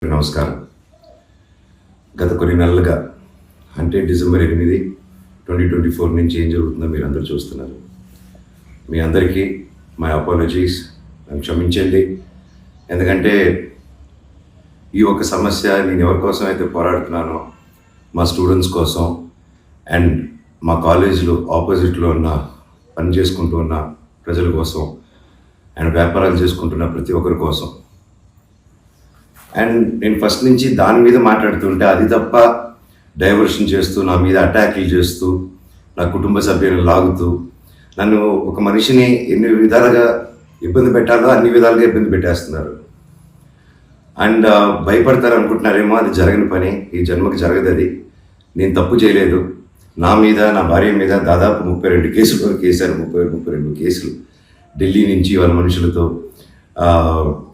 నమస్కారం. గత కొన్ని నెలలుగా అంటే డిసెంబర్ 8, 2024 నుంచి ఏం జరుగుతుందో మీరు అందరూ చూస్తున్నారు. మీ అందరికీ మై అపాలజీస్, నన్ను క్షమించండి. ఎందుకంటే ఈ ఒక సమస్య నేను ఎవరి కోసం అయితే పోరాడుతున్నానో మా స్టూడెంట్స్ కోసం అండ్ మా కాలేజీలో ఆపోజిట్లో ఉన్న పని చేసుకుంటూ ఉన్న ప్రజల కోసం అండ్ వ్యాపారాలు చేసుకుంటున్న ప్రతి ఒక్కరి కోసం. అండ్ నేను ఫస్ట్ నుంచి దాని మీద మాట్లాడుతుంటే అది తప్ప డైవర్షన్ చేస్తూ నా మీద అటాక్లు చేస్తూ నా కుటుంబ సభ్యులను లాగుతూ నన్ను ఒక మనిషిని ఎన్ని విధాలుగా ఇబ్బంది పెట్టాలో అన్ని విధాలుగా ఇబ్బంది పెట్టేస్తున్నారు. అండ్ భయపడతారు అనుకుంటున్నారేమో, అది జరగని పని, ఈ జన్మకి జరగదు. అది నేను తప్పు చేయలేదు. నా మీద, నా భార్య మీద దాదాపు 32 కేసులు వరకు వేశారు. 32 కేసులు ఢిల్లీ నుంచి వాళ్ళ మనుషులతో,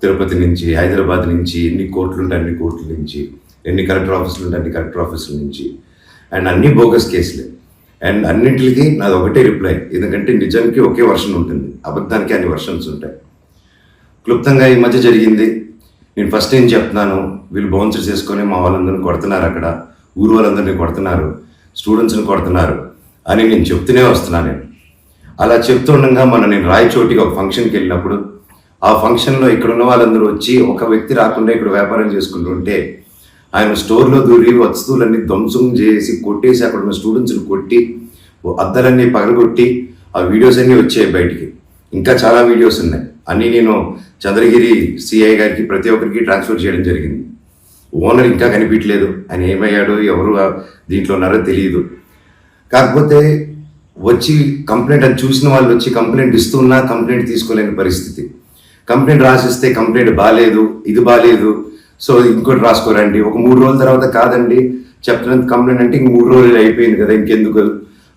తిరుపతి నుంచి, హైదరాబాద్ నుంచి, ఎన్ని కోర్టులు ఉంటే అన్ని కోర్టుల నుంచి, ఎన్ని కలెక్టర్ ఆఫీసులు ఉంటే అన్ని కలెక్టర్ ఆఫీసుల నుంచి, అండ్ అన్ని బోగస్ కేసులే. అండ్ అన్నింటికి నాది ఒకటే రిప్లై, ఎందుకంటే నిజానికి ఒకే వర్షన్ ఉంటుంది, అబద్ధానికి అన్ని వర్షన్స్ ఉంటాయి. క్లుప్తంగా ఈ మధ్య జరిగింది. నేను ఫస్ట్ ఏం చెప్తున్నాను, వీళ్ళు బౌన్సర్స్ చేసుకొని మా వాళ్ళందరినీ కొడుతున్నారు, అక్కడ ఊరు వాళ్ళందరినీ కొడుతున్నారు, స్టూడెంట్స్ని కొడుతున్నారు అని నేను చెప్తూనే వస్తున్నాను. నేను అలా చెప్తుండగా నేను రాయచోటికి ఒక ఫంక్షన్కి వెళ్ళినప్పుడు ఆ ఫంక్షన్లో ఇక్కడ ఉన్న వాళ్ళందరూ వచ్చి ఒక వ్యక్తి రాకుండా ఇక్కడ వ్యాపారం చేసుకుంటుంటే ఆయన స్టోర్లో దూరి వస్తువులన్నీ ధ్వంసం చేసి కొట్టేసి అక్కడ ఉన్న స్టూడెంట్స్ని కొట్టి అద్దాలన్నీ పగలగొట్టి ఆ వీడియోస్ అన్నీ వచ్చాయి బయటికి. ఇంకా చాలా వీడియోస్ ఉన్నాయి. అన్నీ నేను చంద్రగిరి సిఐ గారికి ప్రతి ఒక్కరికి ట్రాన్స్ఫర్ చేయడం జరిగింది. ఓనర్ ఇంకా కనిపించలేదు, ఆయన ఏమయ్యాడో ఎవరు దీంట్లో ఉన్నారో తెలియదు. కాకపోతే వచ్చి కంప్లైంట్ అది చూసిన వాళ్ళు వచ్చి కంప్లైంట్ ఇస్తున్నా కంప్లైంట్ తీసుకోలేని పరిస్థితి. కంప్లైంట్ రాసిస్తే కంప్లైంట్ బాగాలేదు, ఇది బాగాలేదు, సో ఇంకోటి రాసుకోరండి. ఒక 3 రోజుల తర్వాత కాదండి చెప్తున్నంత కంప్లైంట్ అంటే ఇంక 3 రోజులు అయిపోయింది కదా, ఇంకెందుకు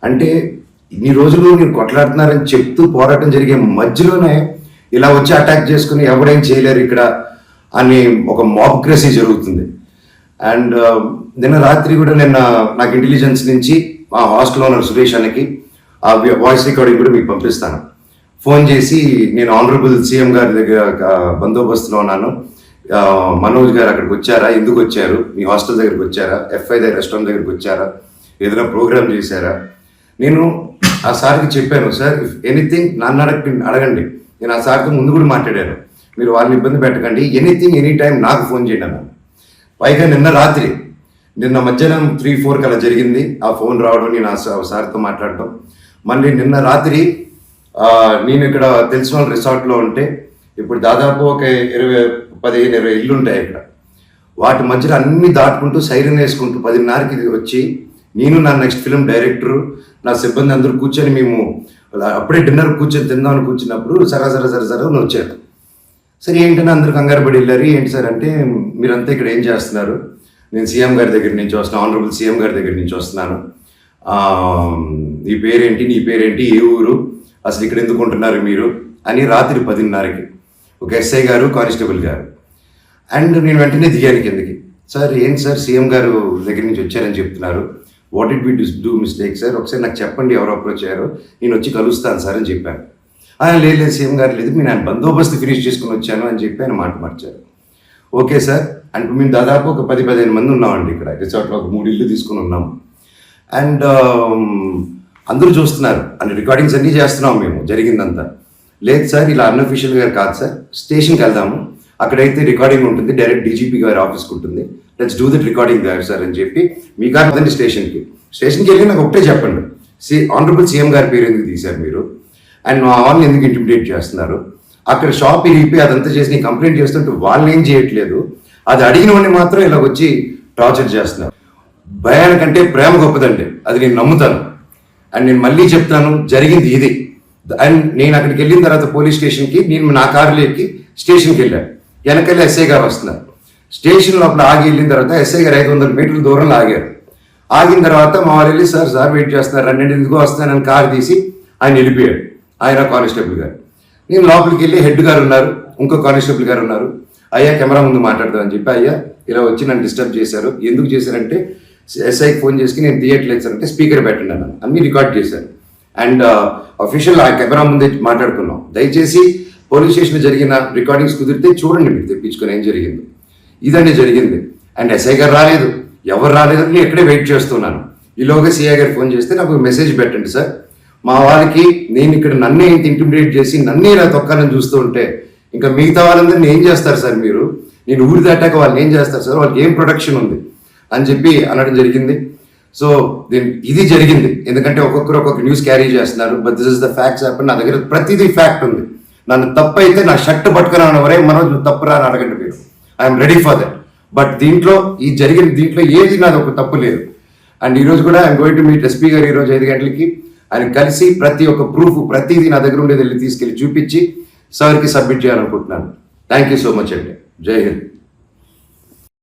అంటే ఇన్ని రోజులు మీరు కొట్లాడుతున్నారని చెప్తూ పోరాటం జరిగే మధ్యలోనే ఇలా వచ్చి అటాక్ చేసుకుని ఎవరేం చేయలేరు ఇక్కడ అని ఒక మాబ్క్రసీ జరుగుతుంది. అండ్ నిన్న రాత్రి కూడా నాకు ఇంటెలిజెన్స్ నుంచి మా హాస్టల్లో ఉన్న సురేష్ అన్నకి ఆ వాయిస్ రికార్డింగ్ కూడా మీకు పంపిస్తాను. ఫోన్ చేసి నేను ఆనరబుల్ సీఎం గారి దగ్గర బందోబస్తులో ఉన్నాను, మనోజ్ గారు అక్కడికి వచ్చారా, ఎందుకు వచ్చారు, మీ హాస్టల్ దగ్గరికి వచ్చారా, ఎఫ్ఐ దగ్గర రెస్టారెంట్ దగ్గరికి వచ్చారా, ఏదైనా ప్రోగ్రామ్ చేశారా. నేను ఆ సార్కి చెప్పాను, సార్ ఇఫ్ ఎనీథింగ్ నన్ను అడగండి. నేను ఆ సార్తో ముందు కూడా మాట్లాడాను, మీరు వాళ్ళని ఇబ్బంది పెట్టకండి, ఎనీథింగ్ ఎనీ టైం నాకు ఫోన్ చేయండి అన్నాను. పైగా నిన్న మధ్యాహ్నం 3-4 అలా జరిగింది ఆ ఫోన్ రావడం, నేను ఆ సార్తో మాట్లాడటం. మళ్ళీ నిన్న రాత్రి నేను ఇక్కడ తెలిసిన వాళ్ళ రిసార్ట్లో ఉంటే ఇప్పుడు దాదాపు ఒక 15-20 ఇల్లు ఉంటాయి ఇక్కడ. వాటి మధ్యలో అన్ని దాటుకుంటూ సైరన్ వేసుకుంటూ 10:30కి వచ్చి నేను నా నెక్స్ట్ ఫిలిం డైరెక్టరు నా సిబ్బంది అందరూ కూర్చొని మేము అప్పుడే డిన్నర్ కూర్చొని తిందామని కూర్చున్నప్పుడు సరా వచ్చారు. సరే ఏంటని అందరూ కంగారు పడి వెళ్ళారు. ఏంటి సార్ అంటే, మీరంతా ఇక్కడ ఏం చేస్తున్నారు, నేను సీఎం గారి దగ్గర నుంచి వస్తున్నాను, ఆనరబుల్ సీఎం గారి దగ్గర నుంచి వస్తున్నాను, నీ పేరేంటి, ఏ ఊరు, అసలు ఇక్కడ ఎందుకు ఉంటున్నారు మీరు అని రాత్రి 10:30కి ఒక ఎస్ఐ గారు, కానిస్టేబుల్ గారు. అండ్ నేను వెంటనే దిగాను కిందకి. సార్ ఏంటి సార్ సీఎం గారు దగ్గర నుంచి వచ్చారని చెప్తున్నారు, what it we do mistake sir, ఒకసారి నాకు చెప్పండి ఎవరు అప్రోచ్ అయ్యారో, నేను వచ్చి కలుస్తాను సార్ అని చెప్పాను. లేదు సీఎం గారు లేదు, నేను ఆయన బందోబస్తు ఫినిష్ చేసుకుని వచ్చాను అని చెప్పి ఆయన మాట మార్చారు. ఓకే సార్ అంటే మేము దాదాపు ఒక 10-15 మంది ఉన్నామండి ఇక్కడ రిసార్ట్లో, ఒక 3 ఇల్లు తీసుకుని ఉన్నాము. అండ్ అందరూ చూస్తున్నారు, అన్ని రికార్డింగ్స్ అన్నీ చేస్తున్నాం మేము జరిగిందంతా. లేదు సార్ ఇలా అన్అఫీషియల్గా కాదు సార్, స్టేషన్కి వెళ్దాము, అక్కడైతే రికార్డింగ్ ఉంటుంది, డైరెక్ట్ డీజీపీ గారి ఆఫీస్కి ఉంటుంది, లెట్స్ డూ దిట్ రికార్డింగ్ గారు సార్ అని చెప్పి మీ గారు అదండి స్టేషన్కి వెళ్ళి నాకు ఒకటే చెప్పండి, ఆనరబుల్ సీఎం గారి పేరు ఎందుకు తీశారు మీరు, అండ్ మా వాళ్ళని ఎందుకు ఇంటిమిడేట్ చేస్తున్నారు, అక్కడ షాప్ ఇరిగిపోయి అదంతా చేసి నేను కంప్లైంట్ చేస్తుంటే వాళ్ళు ఏం చేయట్లేదు, అది అడిగిన వాడిని మాత్రం ఇలా వచ్చి టార్చర్ చేస్తున్నారు. భయానికంటే ప్రేమ గొప్పదండి, అది నేను నమ్ముతాను. అండ్ నేను మళ్ళీ చెప్తాను, జరిగింది ఇది. అండ్ నేను అక్కడికి వెళ్ళిన తర్వాత పోలీస్ స్టేషన్కి నేను నా కారులో ఎక్కి స్టేషన్కి వెళ్ళాను. వెనకెళ్ళి ఎస్ఐ గారు వస్తున్నారు. స్టేషన్ లోపల ఆగి వెళ్ళిన తర్వాత ఎస్ఐ గారు 500 మీటర్ల దూరంలో ఆగారు. ఆగిన తర్వాత మా వాళ్ళు వెళ్ళి సార్ వెయిట్ చేస్తున్నారు, నేను ఎందుకు వస్తానని కారు తీసి ఆయన వెళ్ళిపోయాడు, ఆయన కానిస్టేబుల్ గారు. నేను లోపలికి వెళ్ళి హెడ్ గారు ఉన్నారు, ఇంకో కానిస్టేబుల్ గారు ఉన్నారు. అయ్యా కెమెరా ముందు మాట్లాడతామని చెప్పి, అయ్యా ఇలా వచ్చి నన్ను డిస్టర్బ్ చేశారు, ఎందుకు చేశారంటే ఎస్ఐకి ఫోన్ చేసి నేను తీయట్లేదు సార్ అంటే స్పీకర్ పెట్టండి అన్నాను, అన్నీ రికార్డ్ చేశారు. అండ్ అఫీషియల్ ఆ కెమెరా ముందే మాట్లాడుకున్నాం. దయచేసి పోలీస్ స్టేషన్లో జరిగిన రికార్డింగ్స్ కుదిరితే చూడండి, మీరు తెప్పించుకొని ఏం జరిగిందో. ఇదండి జరిగింది. అండ్ ఎస్ఐ గారు రాలేదు, ఎవరు రాలేదు, నేను ఎక్కడే వెయిట్ చేస్తున్నాను. ఈలోగా సిఐ గారు ఫోన్ చేస్తే నాకు మెసేజ్ పెట్టండి సార్, మా వాళ్ళకి నేను ఇక్కడ నన్నే ఇంత ఇంటిమిడేట్ చేసి నన్నే ఇలా తొక్కాలని చూస్తూ ఉంటే ఇంకా మిగతా వాళ్ళందరినీ ఏం చేస్తారు సార్ మీరు, నేను ఊరి దాటాక వాళ్ళని ఏం చేస్తారు సార్, వాళ్ళకి ఏం ప్రొటెక్షన్ ఉంది అని చెప్పి అనడం జరిగింది. సో ఇది జరిగింది, ఎందుకంటే ఒక్కొక్కరు ఒక్కొక్క న్యూస్ క్యారీ చేస్తున్నారు. But this is the facts happen. నా దగ్గర ప్రతిదీ ఫ్యాక్ట్ ఉంది. నన్ను తప్పు అయితే నా షర్ట్ పట్టుకుని ఎవరే మనోజ్ తప్పురా అని అడగండి మీరు, I'm ready for that. But దీంట్లో దీంట్లో ఏది నాది ఒక తప్పు లేదు. అండ్ ఈరోజు కూడా I'm going to meet SP గారు ఈరోజు 5 గంటలకి. ఆయన కలిసి ప్రతి ఒక్క ప్రూఫ్ ప్రతిదీ నా దగ్గర ఉండేది వెళ్ళి తీసుకెళ్ళి చూపించి సార్కి సబ్మిట్ చేయాలనుకుంటున్నాను. థ్యాంక్ యూ సో మచ్ అండి. జై హింద్.